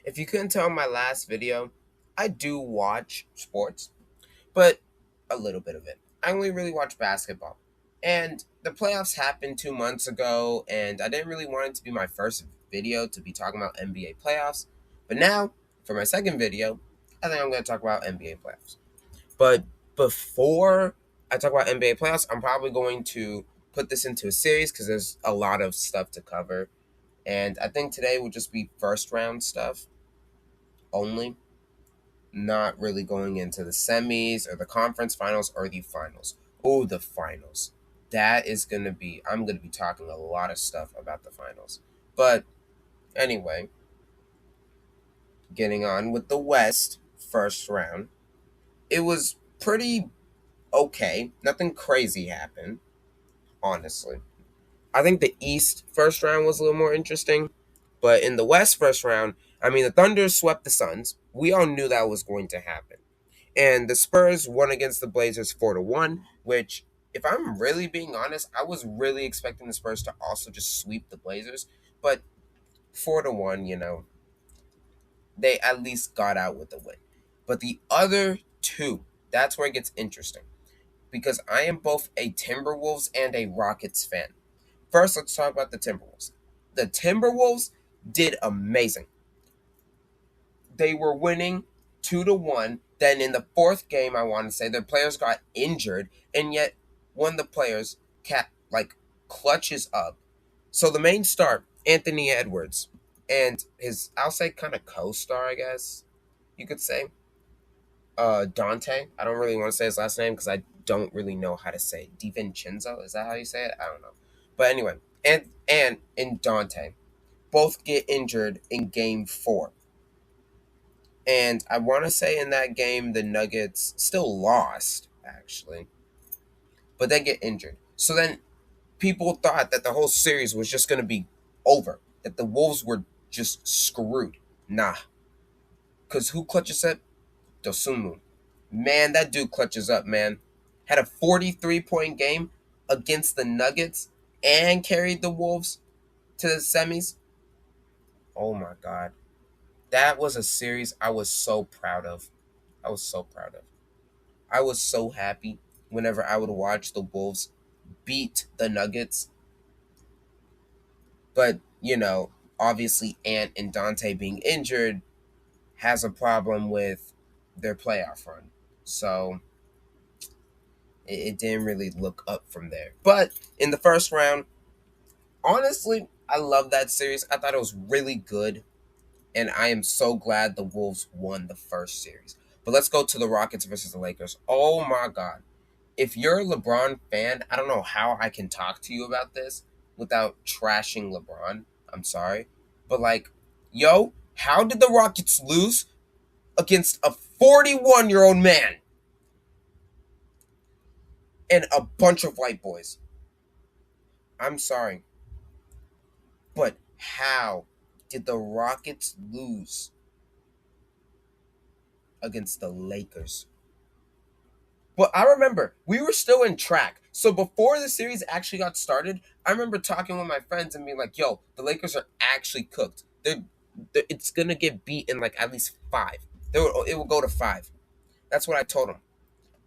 If you couldn't tell in my last video, I do watch sports, but a little bit of it. I only really watch basketball. And the playoffs happened 2 months ago, and I didn't really want it to be my first video to be talking about NBA playoffs. But now, for my second video, I think I'm going to talk about NBA playoffs. But before I talk about NBA playoffs, I'm probably going to put this into a series because there's a lot of stuff to cover. And I think today will just be first round stuff only, not really going into the semis or the conference finals or the finals. Oh, the finals. That is going to be, I'm going to be talking a lot of stuff about the finals. But anyway, getting on with the West first round, it was pretty okay. Nothing crazy happened, honestly. I think the East first round was a little more interesting. But in the West first round, I mean, the Thunder swept the Suns. We all knew that was going to happen. And the Spurs won against the Blazers 4-1, which, if I'm really being honest, I was really expecting the Spurs to also just sweep the Blazers. But 4-1, they at least got out with the win. But the other two, that's where it gets interesting. Because I am both a Timberwolves and a Rockets fan. First, let's talk about the Timberwolves. The Timberwolves did amazing. They were winning 2-1. Then in the fourth game, I want to say their players got injured, and yet one of the players clutches up. So the main star, Anthony Edwards, and his I'll say kind of co-star, I guess you could say, Dante. I don't really want to say his last name because I don't really know how to say it. DiVincenzo, is that how you say it? I don't know. But anyway, and Dante both get injured in game 4. And I want to say in that game, the Nuggets still lost, actually. But they get injured. So then people thought that the whole series was just going to be over, that the Wolves were just screwed. Nah. Because who clutches up? Dosunmu. Man, that dude clutches up, man. Had a 43-point game against the Nuggets and carried the Wolves to the semis. Oh my God. That was a series I was so proud of. I was so proud of. I was so happy whenever I would watch the Wolves beat the Nuggets. But, obviously Ant and Dante being injured has a problem with their playoff run. So it didn't really look up from there. But in the first round, honestly, I love that series. I thought it was really good. And I am so glad the Wolves won the first series. But let's go to the Rockets versus the Lakers. Oh my God. If you're a LeBron fan, I don't know how I can talk to you about this without trashing LeBron. I'm sorry. But yo, how did the Rockets lose against a 41-year-old man and a bunch of white boys? I'm sorry. But how did the Rockets lose against the Lakers? Well, I remember we were still in track. So before the series actually got started, I remember talking with my friends and being like, yo, the Lakers are actually cooked. It's going to get beat in at least 5. It will go to 5. That's what I told them.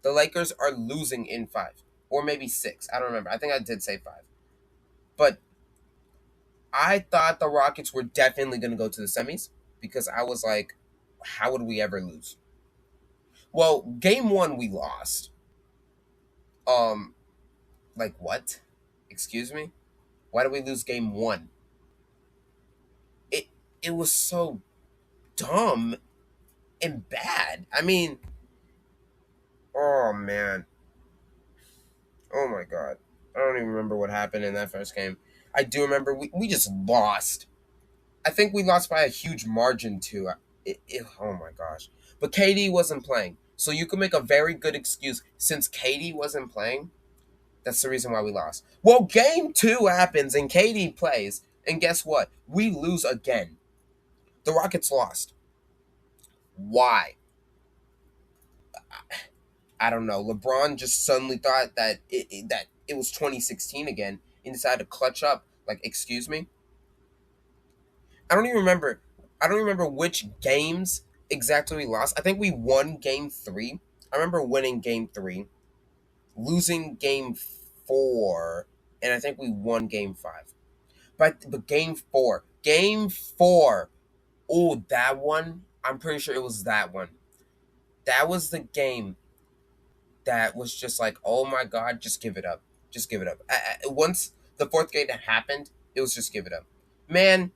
The Lakers are losing in 5. Or maybe 6. I don't remember. I think I did say 5. But I thought the Rockets were definitely going to go to the semis because I was like, how would we ever lose? Well, game 1 we lost. What? Excuse me? Why did we lose game 1? It it was so dumb and bad. I mean, oh man. Oh my God. I don't even remember what happened in that first game. I do remember we just lost. I think we lost by a huge margin too. Oh my gosh. But KD wasn't playing. So you could make a very good excuse since KD wasn't playing. That's the reason why we lost. Well, game 2 happens and KD plays. And guess what? We lose again. The Rockets lost. Why? I don't know. LeBron just suddenly thought that it was 2016 again and decided to clutch up. Excuse me? I don't even remember. I don't remember which games exactly we lost. I think we won game 3. I remember winning game 3, losing game 4, and I think we won game 5. But game 4, oh, that one, I'm pretty sure it was that one. That was the game that was just like, oh my god, just give it up. Just give it up. Once the fourth game had happened, it was just give it up. Man,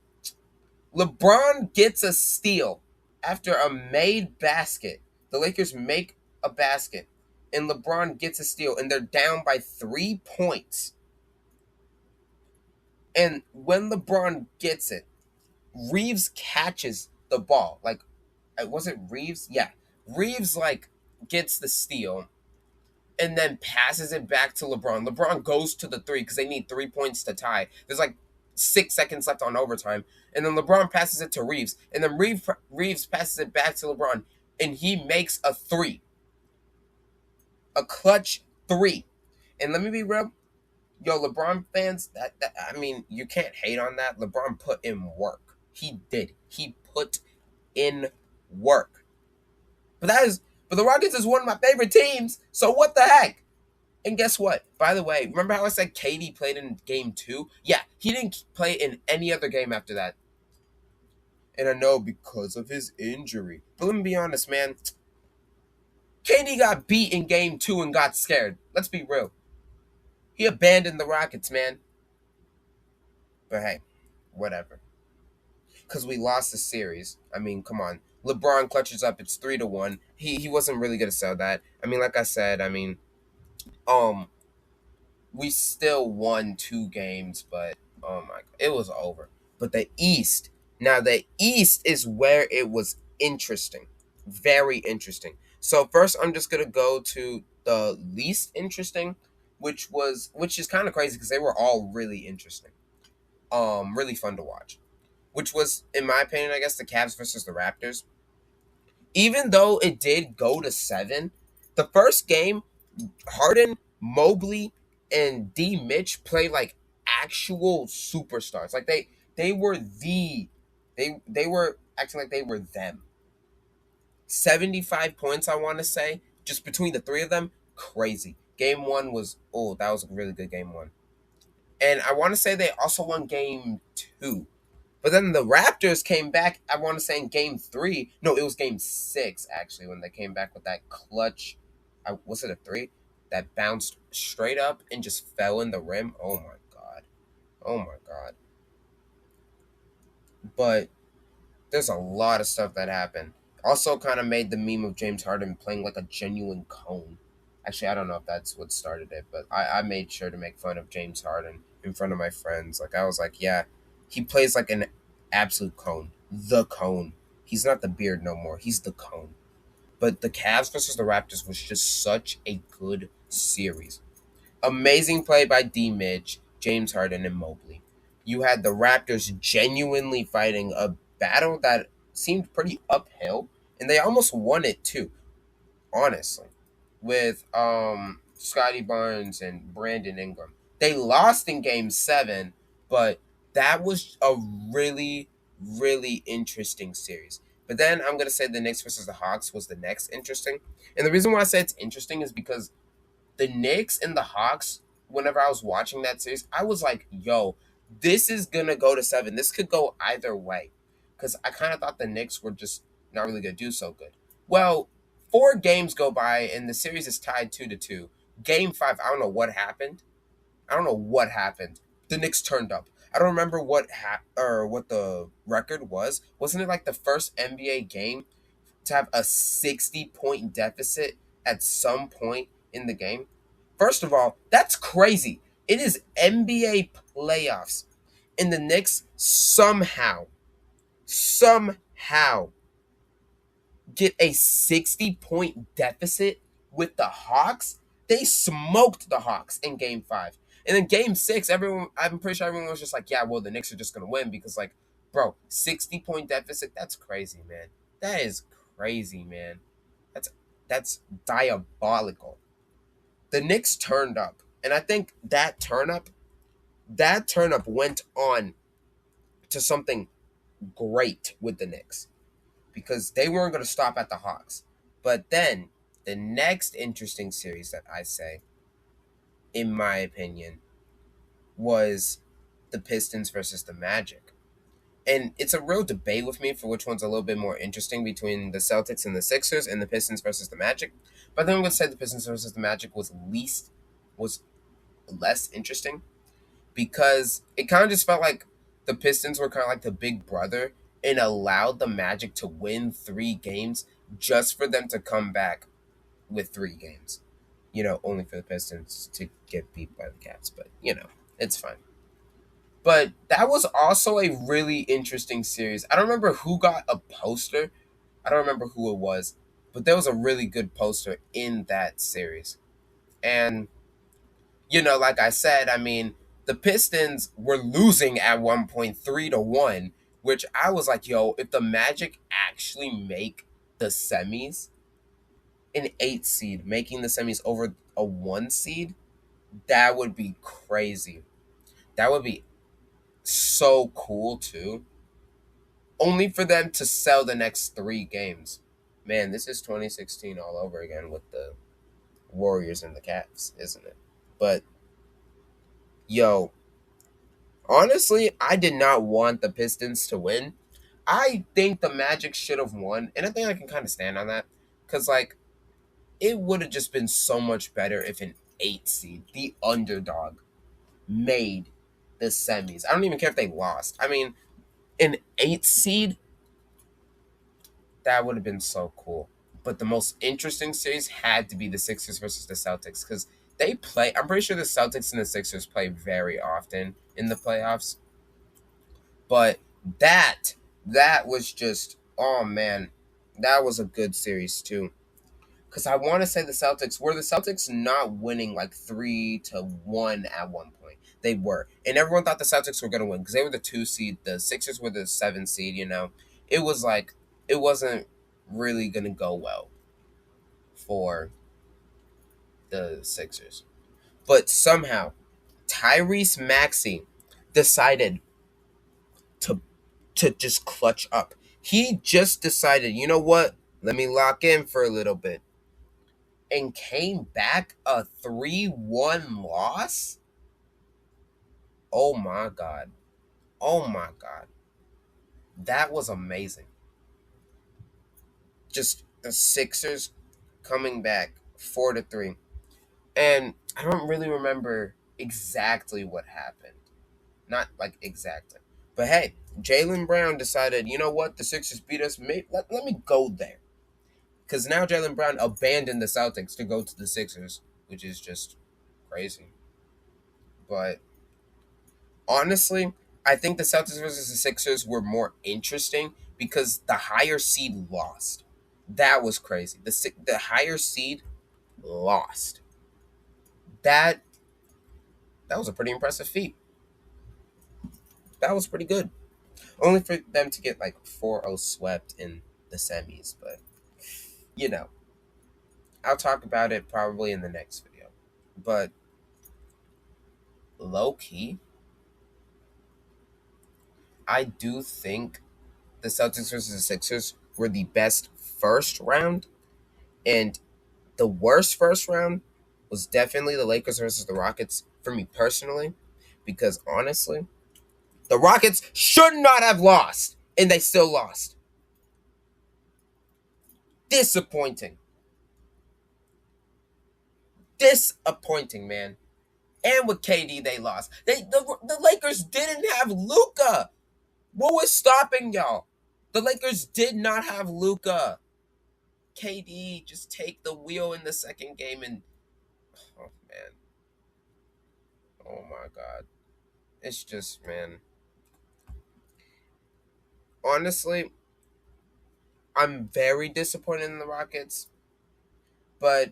LeBron gets a steal after a made basket. The Lakers make a basket, and LeBron gets a steal, and they're down by 3 points. And when LeBron gets it, Reeves catches the ball. Like, was it Reeves? Yeah. Reeves, like, gets the steal and then passes it back to LeBron. LeBron goes to the three because they need 3 points to tie. There's like 6 seconds left on overtime. And then LeBron passes it to Reeves. And then Reeves passes it back to LeBron. And he makes a three. A clutch three. And let me be real. Yo, LeBron fans, that I mean, you can't hate on that. LeBron put in work. He did. He put in work. But the Rockets is one of my favorite teams. So what the heck? And guess what? By the way, remember how I said KD played in game 2? Yeah, he didn't play in any other game after that. And I know because of his injury. But let me be honest, man. KD got beat in game 2 and got scared. Let's be real. He abandoned the Rockets, man. But hey, whatever. Because we lost the series. I mean, come on. LeBron clutches up. It's 3-1. He wasn't really going to sell that. I mean, like I said, um, we still won 2 games, but oh my god, it was over. But the East is where it was interesting, very interesting. So first, I'm just gonna go to the least interesting, which is kind of crazy because they were all really interesting, really fun to watch. Which was, in my opinion, I guess the Cavs versus the Raptors. Even though it did go to 7, the first game Harden, Mobley, and D Mitch play like actual superstars. Like they were they were acting like they were them. 75 points, I want to say, just between the three of them, crazy. Game 1 was, oh, that was a really good game 1. And I want to say they also won game 2. But then the Raptors came back, I want to say in game 3. No, it was game 6, actually, when they came back with that clutch. Was it a 3? That bounced straight up and just fell in the rim. Oh my God. Oh my God. But there's a lot of stuff that happened. Also, kind of made the meme of James Harden playing like a genuine cone. Actually, I don't know if that's what started it, but I made sure to make fun of James Harden in front of my friends. Like, I was like, yeah, he plays like an absolute cone. The cone. He's not the beard no more. He's the cone. But the Cavs versus the Raptors was just such a good series. Amazing play by D Mitch, James Harden, and Mobley. You had the Raptors genuinely fighting a battle that seemed pretty uphill, and they almost won it too, honestly, with Scotty Barnes and Brandon Ingram. They lost in game 7, but that was a really, really interesting series. But then I'm gonna say the Knicks versus the Hawks was the next interesting. And the reason why I say it's interesting is because the Knicks and the Hawks, whenever I was watching that series, I was like, yo, this is going to go to 7. This could go either way. Because I kind of thought the Knicks were just not really going to do so good. Well, 4 games go by and the series is tied 2-2. Game 5, I don't know what happened. I don't know what happened. The Knicks turned up. I don't remember what the record was. Wasn't it like the first NBA game to have a 60-point deficit at some point in the game? First of all, that's crazy. It is NBA playoffs. And the Knicks somehow get a 60-point deficit with the Hawks. They smoked the Hawks in game 5. And then game 6, I'm pretty sure everyone was just like, yeah, well, the Knicks are just going to win because, like, bro, 60-point deficit, that's crazy, man. That is crazy, man. That's that's diabolical. The Knicks turned up. And I think that turn up went on to something great with the Knicks because they weren't going to stop at the Hawks. But then the next interesting series that I say, in my opinion, was the Pistons versus the Magic. And it's a real debate with me for which one's a little bit more interesting between the Celtics and the Sixers and the Pistons versus the Magic. But then I'm going to say the Pistons versus the Magic was less interesting because it kind of just felt like the Pistons were kind of like the big brother and allowed the Magic to win 3 games just for them to come back with 3 games. Only for the Pistons to get beat by the Cavs, but it's fine. But that was also a really interesting series. I don't remember who got a poster. I don't remember who it was, but there was a really good poster in that series. And like I said, I mean, the Pistons were losing at 1.3 to 1, which I was like, yo, if the Magic actually make the semis, an 8 seed making the semis over a 1 seed, that would be crazy. That would be so cool too. Only for them to sell the next 3 games. Man, this is 2016 all over again with the Warriors and the Cavs, isn't it? But yo, honestly, I did not want the Pistons to win. I think the Magic should have won, and I think I can kind of stand on that because like it would have just been so much better if an 8 seed, the underdog, made the semis. I don't even care if they lost. I mean, an 8 seed, that would have been so cool. But the most interesting series had to be the Sixers versus the Celtics because they play. I'm pretty sure the Celtics and the Sixers play very often in the playoffs. But that was just, oh man, that was a good series too. Because I want to say the Celtics were the Celtics not winning like 3-1 at one point. They were, and everyone thought the Celtics were going to win because they were the 2 seed. The Sixers were the 7 seed. It was like it wasn't really going to go well for the Sixers. But somehow, Tyrese Maxey decided to just clutch up. He just decided, you know what? Let me lock in for a little bit. And came back a 3-1 loss? Oh my God. Oh my God. That was amazing. Just the Sixers coming back 4-3. And I don't really remember exactly what happened. Not like exactly. But hey, Jaylen Brown decided, you know what? The Sixers beat us. Let me go there. Because now Jaylen Brown abandoned the Celtics to go to the Sixers, which is just crazy. But honestly, I think the Celtics versus the Sixers were more interesting because the higher seed lost. That was crazy. The higher seed lost. That that was a pretty impressive feat. That was pretty good. Only for them to get like 4-0 swept in the semis, but you know, I'll talk about it probably in the next video. But low key, I do think the Celtics versus the Sixers were the best first round, and the worst first round was definitely the Lakers versus the Rockets for me personally, because honestly, the Rockets should not have lost, and they still lost. Disappointing. Disappointing, man. And with KD, they lost. The Lakers didn't have Luka. What was stopping y'all? The Lakers did not have Luka. KD just take the wheel in the second game and oh man. Oh my God. It's just, man. Honestly, I'm very disappointed in the Rockets, but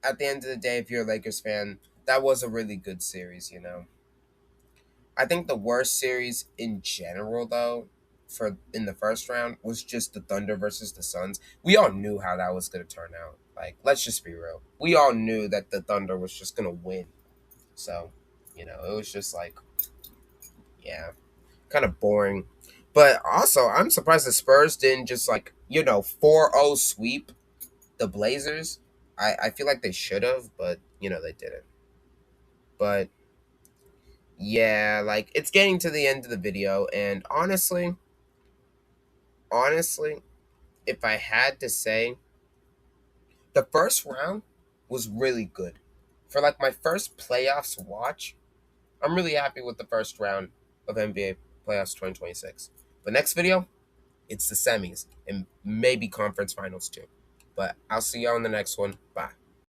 at the end of the day, if you're a Lakers fan, that was a really good series. I think the worst series in general, though, for in the first round was just the Thunder versus the Suns. We all knew how that was going to turn out. Like, let's just be real. We all knew that the Thunder was just going to win. So, it was just like, yeah, kind of boring. But also, I'm surprised the Spurs didn't just like 4-0 sweep the Blazers. I feel like they should have, but they didn't. But yeah, like it's getting to the end of the video, and honestly, if I had to say, the first round was really good. For like my first playoffs watch, I'm really happy with the first round of NBA playoffs 2026. The next video, it's the semis and maybe conference finals too. But I'll see y'all in the next one. Bye.